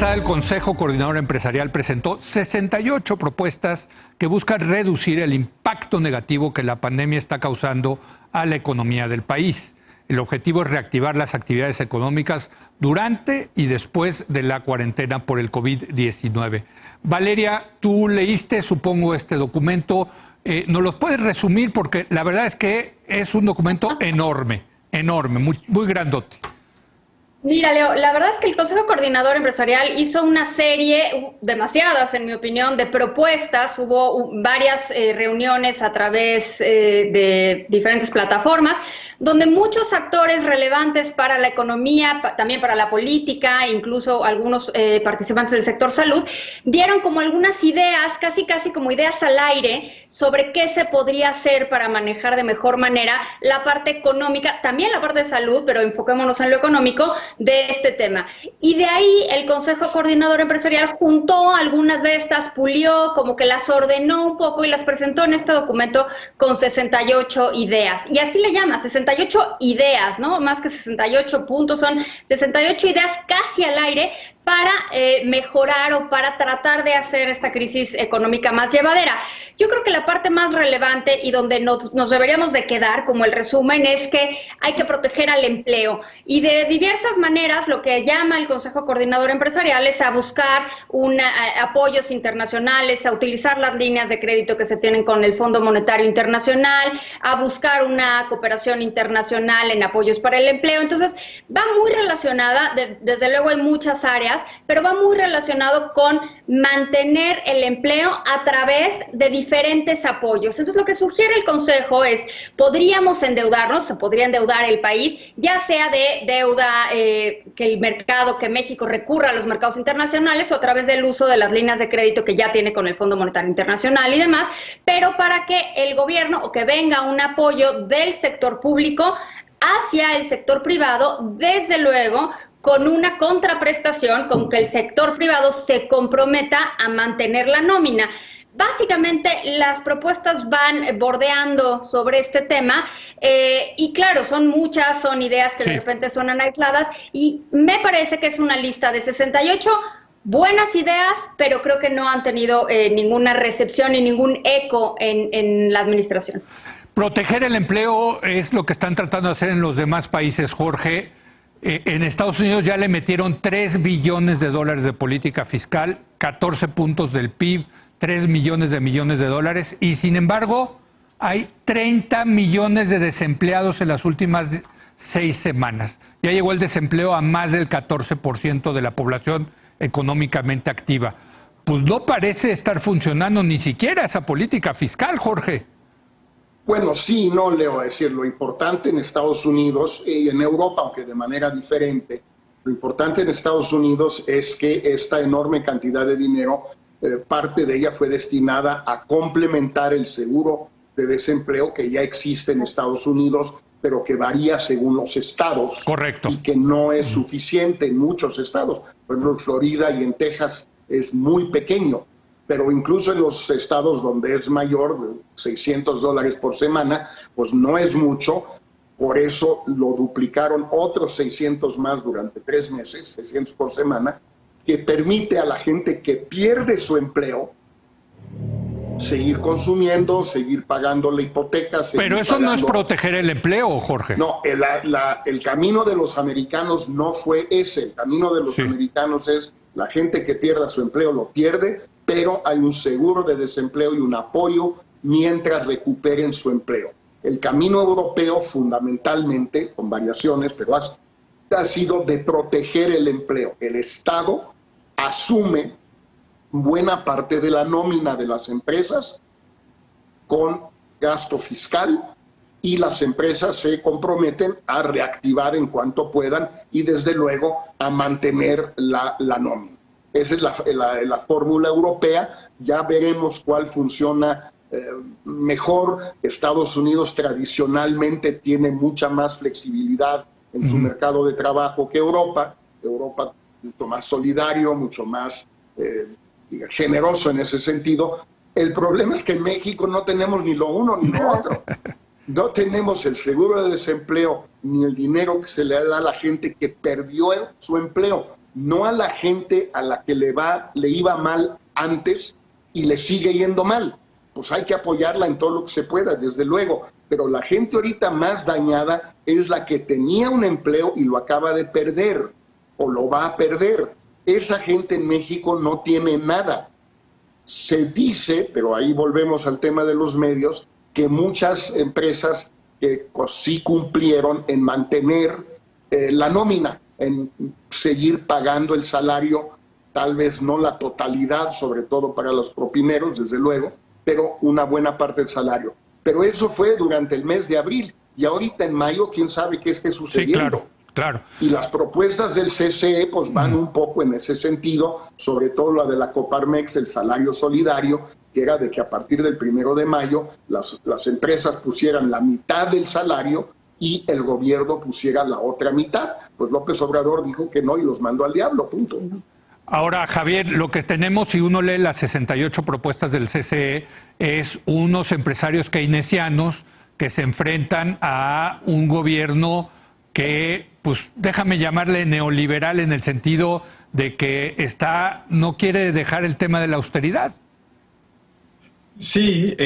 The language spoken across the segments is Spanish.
pasada, el Consejo Coordinador Empresarial presentó 68 propuestas que buscan reducir el impacto negativo que la pandemia está causando a la economía del país. El objetivo es reactivar las actividades económicas durante y después de la cuarentena por el COVID-19. Valeria, tú leíste, supongo, este documento. ¿Nos los puedes resumir? Porque la verdad es que es un documento enorme, muy grandote. Mira, Leo, la verdad es que el Consejo Coordinador Empresarial hizo una serie, demasiadas en mi opinión, de propuestas. Hubo varias reuniones a través de diferentes plataformas, donde muchos actores relevantes para la economía, también para la política, incluso algunos participantes del sector salud, dieron como algunas ideas, casi como ideas al aire, sobre qué se podría hacer para manejar de mejor manera la parte económica, también la parte de salud, pero enfoquémonos en lo económico, de este tema. Y de ahí el Consejo Coordinador Empresarial juntó algunas de estas, pulió, como que las ordenó un poco y las presentó en este documento con 68 ideas. Y así le llama, 68 ideas, ¿no? Más que 68 puntos, son 68 ideas casi al aire para mejorar o para tratar de hacer esta crisis económica más llevadera. Yo creo que la parte más relevante y donde nos deberíamos de quedar como el resumen es que hay que proteger al empleo y de diversas maneras lo que llama el Consejo Coordinador Empresarial es a buscar apoyos internacionales, a utilizar las líneas de crédito que se tienen con el Fondo Monetario Internacional, a buscar una cooperación internacional en apoyos para el empleo. Entonces va muy relacionada, desde luego hay muchas áreas, pero va muy relacionado con mantener el empleo a través de diferentes apoyos. Entonces lo que sugiere el Consejo es, podríamos endeudarnos, se podría endeudar el país, ya sea de deuda que México recurra a los mercados internacionales o a través del uso de las líneas de crédito que ya tiene con el Fondo Monetario Internacional y demás, pero para que el gobierno o que venga un apoyo del sector público hacia el sector privado, desde luego, con una contraprestación, con que el sector privado se comprometa a mantener la nómina. Básicamente las propuestas van bordeando sobre este tema y claro, son muchas, son ideas que de repente suenan aisladas y me parece que es una lista de 68 buenas ideas, pero creo que no han tenido ninguna recepción ni ningún eco en la administración. Proteger el empleo es lo que están tratando de hacer en los demás países, Jorge. En Estados Unidos ya le metieron $3 billones de política fiscal, 14 puntos del PIB, 3 millones de dólares, y sin embargo hay 30 millones de desempleados en las últimas 6 semanas. Ya llegó el desempleo a más del 14% de la población económicamente activa. Pues no parece estar funcionando ni siquiera esa política fiscal, Jorge. Bueno, sí, no, Leo, es decir, lo importante en Estados Unidos y en Europa, aunque de manera diferente, lo importante en Estados Unidos es que esta enorme cantidad de dinero, parte de ella fue destinada a complementar el seguro de desempleo que ya existe en Estados Unidos, pero que varía según los estados. Correcto. Y que no es suficiente en muchos estados. Por ejemplo, en Florida y en Texas es muy pequeño. Pero incluso en los estados donde es mayor, $600 por semana, pues no es mucho, por eso lo duplicaron otros 600 más durante 3 meses, 600 por semana, que permite a la gente que pierde su empleo seguir consumiendo, seguir pagando la hipoteca. Pero eso no es proteger el empleo, Jorge. No, el camino de los americanos no fue ese. El camino de los americanos es la gente que pierda su empleo lo pierde, pero hay un seguro de desempleo y un apoyo mientras recuperen su empleo. El camino europeo, fundamentalmente, con variaciones, pero ha sido de proteger el empleo. El Estado asume buena parte de la nómina de las empresas con gasto fiscal y las empresas se comprometen a reactivar en cuanto puedan y desde luego a mantener la nómina. Esa es la fórmula europea. Ya veremos cuál funciona mejor. Estados Unidos tradicionalmente tiene mucha más flexibilidad en su mercado de trabajo que Europa. Europa mucho más solidario, mucho más generoso en ese sentido. El problema es que en México no tenemos ni lo uno ni lo otro. No tenemos el seguro de desempleo ni el dinero que se le da a la gente que perdió su empleo. no a la gente a la que le iba mal antes y le sigue yendo mal. Pues hay que apoyarla en todo lo que se pueda, desde luego. Pero la gente ahorita más dañada es la que tenía un empleo y lo acaba de perder o lo va a perder. Esa gente en México no tiene nada. Se dice, pero ahí volvemos al tema de los medios, que muchas empresas que sí cumplieron en mantener la nómina, en seguir pagando el salario, tal vez no la totalidad, sobre todo para los propineros, desde luego, pero una buena parte del salario. Pero eso fue durante el mes de abril, y ahorita en mayo, quién sabe qué esté sucediendo. Sí, claro, claro. Y las propuestas del CCE pues van un poco en ese sentido, sobre todo la de la Coparmex, el salario solidario, que era de que a partir del 1 de mayo las empresas pusieran la mitad del salario y el gobierno pusiera la otra mitad. Pues López Obrador dijo que no y los mandó al diablo, punto. Ahora, Javier, lo que tenemos, si uno lee las 68 propuestas del CCE, es unos empresarios keynesianos que se enfrentan a un gobierno que, pues déjame llamarle neoliberal, en el sentido de que no quiere dejar el tema de la austeridad. Sí,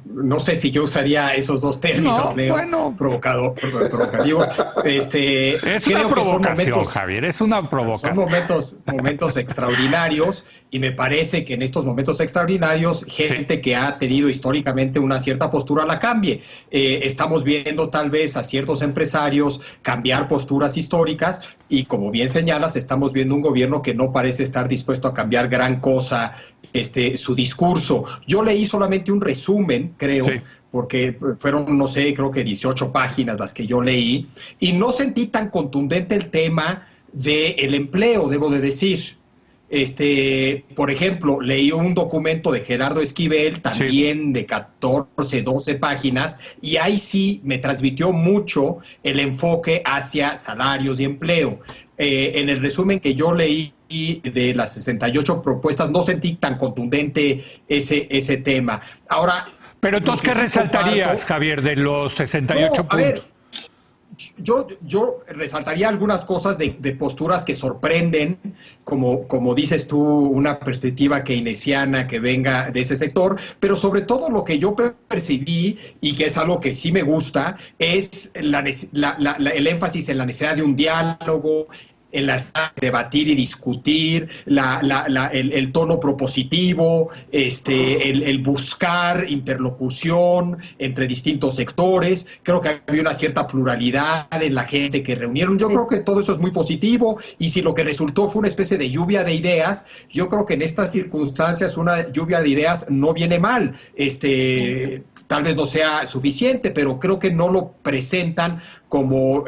no sé si yo usaría esos dos términos, No, Leo, bueno. provocativos. Es Creo una que son provocación, momentos, Javier, es una provocación. son momentos extraordinarios, y me parece que en estos momentos extraordinarios, gente que ha tenido históricamente una cierta postura la cambie. Estamos viendo tal vez a ciertos empresarios cambiar posturas históricas, y como bien señalas, estamos viendo un gobierno que no parece estar dispuesto a cambiar gran cosa su discurso. Yo leí solamente un resumen, creo, porque fueron, no sé, creo que 18 páginas las que yo leí, y no sentí tan contundente el tema del empleo, debo de decir. Por ejemplo, leí un documento de Gerardo Esquivel, también de 14, 12 páginas, y ahí sí me transmitió mucho el enfoque hacia salarios y empleo. En el resumen que yo leí de las 68 propuestas, no sentí tan contundente ese tema. Ahora, pero entonces, ¿qué resaltarías, Javier, de los 68 puntos? Ver, yo resaltaría algunas cosas de posturas que sorprenden, como dices tú, una perspectiva keynesiana que venga de ese sector, pero sobre todo lo que yo percibí, y que es algo que sí me gusta, es el énfasis en la necesidad de un diálogo, en debatir y discutir, el tono propositivo, el buscar interlocución entre distintos sectores. Creo que había una cierta pluralidad en la gente que reunieron. Yo creo que todo eso es muy positivo, y si lo que resultó fue una especie de lluvia de ideas, yo creo que en estas circunstancias una lluvia de ideas no viene mal. Tal vez no sea suficiente, pero creo que no lo presentan como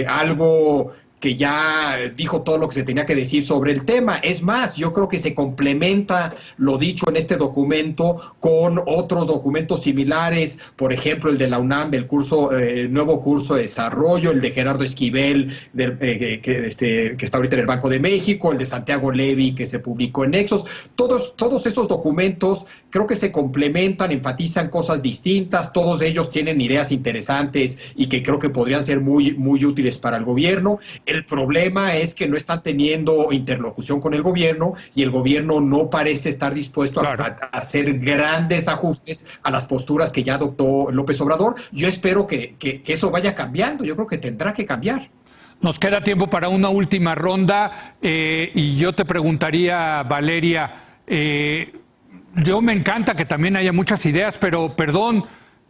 algo que ya dijo todo lo que se tenía que decir sobre el tema. Es más, yo creo que se complementa lo dicho en este documento con otros documentos similares, por ejemplo, el de la UNAM, el nuevo curso de desarrollo, el de Gerardo Esquivel, que está ahorita en el Banco de México, el de Santiago Levy, que se publicó en Nexos. Todos esos documentos creo que se complementan, enfatizan cosas distintas, todos ellos tienen ideas interesantes y que creo que podrían ser muy, muy útiles para el gobierno. El problema es que no están teniendo interlocución con el gobierno, y el gobierno no parece estar dispuesto a hacer grandes ajustes a las posturas que ya adoptó López Obrador. Yo espero que eso vaya cambiando. Yo creo que tendrá que cambiar. Nos queda tiempo para una última ronda, y yo te preguntaría, Valeria, yo me encanta que también haya muchas ideas, pero perdón,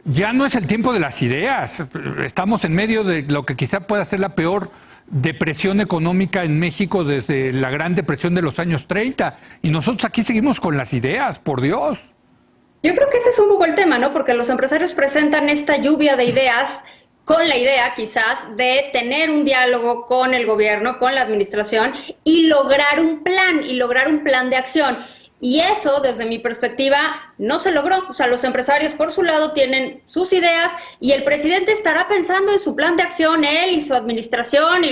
ya no es el tiempo de las ideas. Estamos en medio de lo que quizá pueda ser la peor depresión económica en México desde la Gran Depresión de los años 30, y nosotros aquí seguimos con las ideas, por Dios. Yo creo que ese es un poco el tema, ¿no? Porque los empresarios presentan esta lluvia de ideas con la idea quizás de tener un diálogo con el gobierno, con la administración, y lograr un plan de acción. Y eso, desde mi perspectiva, no se logró. O sea, los empresarios, por su lado, tienen sus ideas, y el presidente estará pensando en su plan de acción, él y su administración,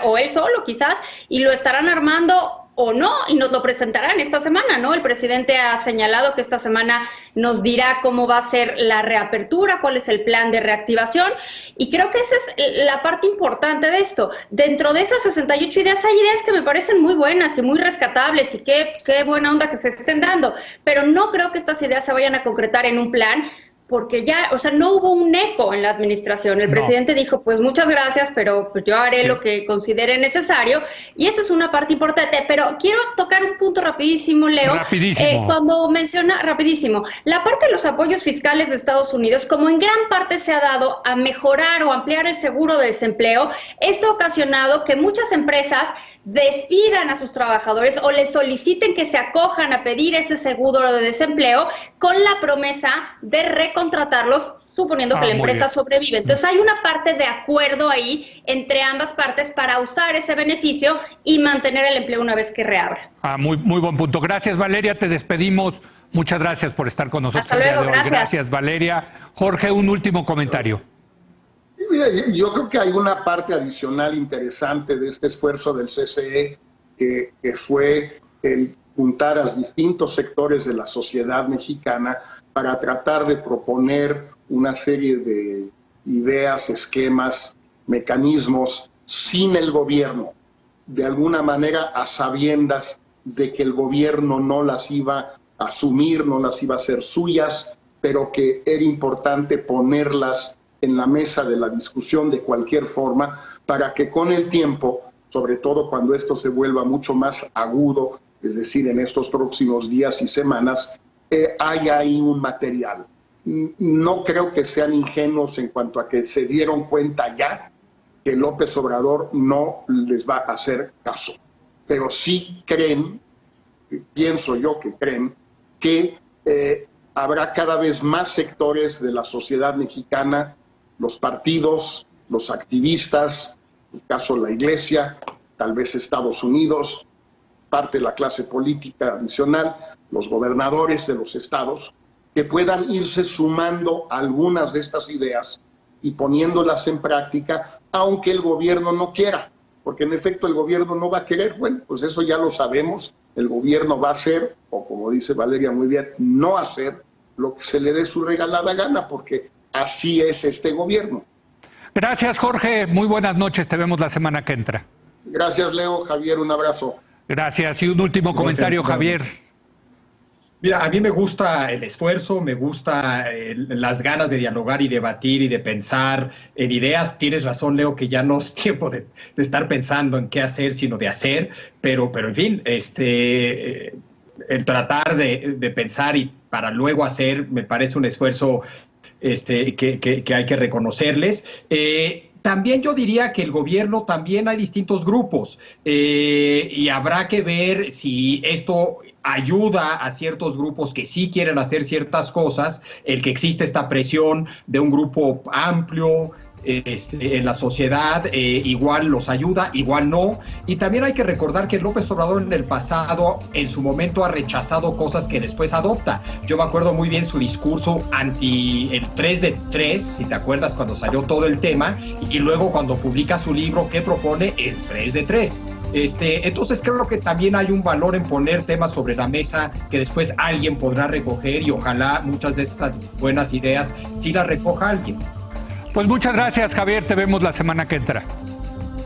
o él solo quizás, y lo estarán armando o no, y nos lo presentarán esta semana, ¿no? El presidente ha señalado que esta semana nos dirá cómo va a ser la reapertura, cuál es el plan de reactivación, y creo que esa es la parte importante de esto. Dentro de esas 68 ideas hay ideas que me parecen muy buenas y muy rescatables, y qué buena onda que se estén dando, pero no creo que estas ideas se vayan a concretar en un plan, porque ya, o sea, no hubo un eco en la administración. El presidente dijo, pues muchas gracias, pero pues yo haré lo que considere necesario, y esa es una parte importante. Pero quiero tocar un punto rapidísimo, Leo. Rapidísimo. Cuando menciona, rapidísimo, la parte de los apoyos fiscales de Estados Unidos, como en gran parte se ha dado a mejorar o ampliar el seguro de desempleo, esto ha ocasionado que muchas empresas despidan a sus trabajadores o les soliciten que se acojan a pedir ese seguro de desempleo con la promesa de recontratarlos, suponiendo que la empresa sobrevive. Entonces hay una parte de acuerdo ahí entre ambas partes para usar ese beneficio y mantener el empleo una vez que reabra. Muy buen punto. Gracias, Valeria, te despedimos. Muchas gracias por estar con nosotros. Hasta luego, Gracias, Valeria. Jorge, un último comentario. Yo creo que hay una parte adicional interesante de este esfuerzo del CCE, que fue el juntar a distintos sectores de la sociedad mexicana para tratar de proponer una serie de ideas, esquemas, mecanismos sin el gobierno, de alguna manera a sabiendas de que el gobierno no las iba a asumir, no las iba a hacer suyas, pero que era importante ponerlas en la mesa de la discusión de cualquier forma, para que con el tiempo, sobre todo cuando esto se vuelva mucho más agudo, es decir, en estos próximos días y semanas, haya ahí un material. No creo que sean ingenuos en cuanto a que se dieron cuenta ya que López Obrador no les va a hacer caso, pero sí creen, pienso yo que creen, que habrá cada vez más sectores de la sociedad mexicana, los partidos, los activistas, en el caso de la Iglesia, tal vez Estados Unidos, parte de la clase política adicional, los gobernadores de los estados, que puedan irse sumando algunas de estas ideas y poniéndolas en práctica, aunque el gobierno no quiera, porque en efecto el gobierno no va a querer. Bueno, pues eso ya lo sabemos, el gobierno va a hacer, o como dice Valeria muy bien, no hacer lo que se le dé su regalada gana, porque así es este gobierno. Gracias, Jorge. Muy buenas noches. Te vemos la semana que entra. Gracias, Leo. Javier, un abrazo. Gracias. Y un último comentario, Javier. Mira, a mí me gusta el esfuerzo, me gusta las ganas de dialogar y debatir y de pensar en ideas. Tienes razón, Leo, que ya no es tiempo de estar pensando en qué hacer, sino de hacer. Pero en fin, el tratar de pensar y para luego hacer, me parece un esfuerzo que hay que reconocerles. También yo diría que el gobierno también hay distintos grupos y habrá que ver si esto ayuda a ciertos grupos que sí quieren hacer ciertas cosas, el que existe esta presión de un grupo amplio en la sociedad, igual los ayuda, igual no. Y también hay que recordar que López Obrador en el pasado, en su momento, ha rechazado cosas que después adopta. Yo me acuerdo muy bien su discurso anti el 3 de 3, si te acuerdas, cuando salió todo el tema, y luego cuando publica su libro, ¿qué propone? El 3 de 3. Entonces creo que también hay un valor en poner temas sobre la mesa que después alguien podrá recoger, y ojalá muchas de estas buenas ideas sí las recoja alguien. Pues muchas gracias, Javier. Te vemos la semana que entra.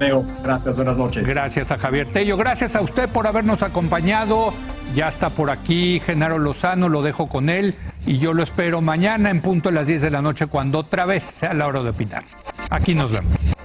Leo, gracias, buenas noches. Gracias a Javier Tello. Gracias a usted por habernos acompañado. Ya está por aquí Genaro Lozano, lo dejo con él. Y yo lo espero mañana en punto de las 10 de la noche, cuando otra vez sea la hora de opinar. Aquí nos vemos.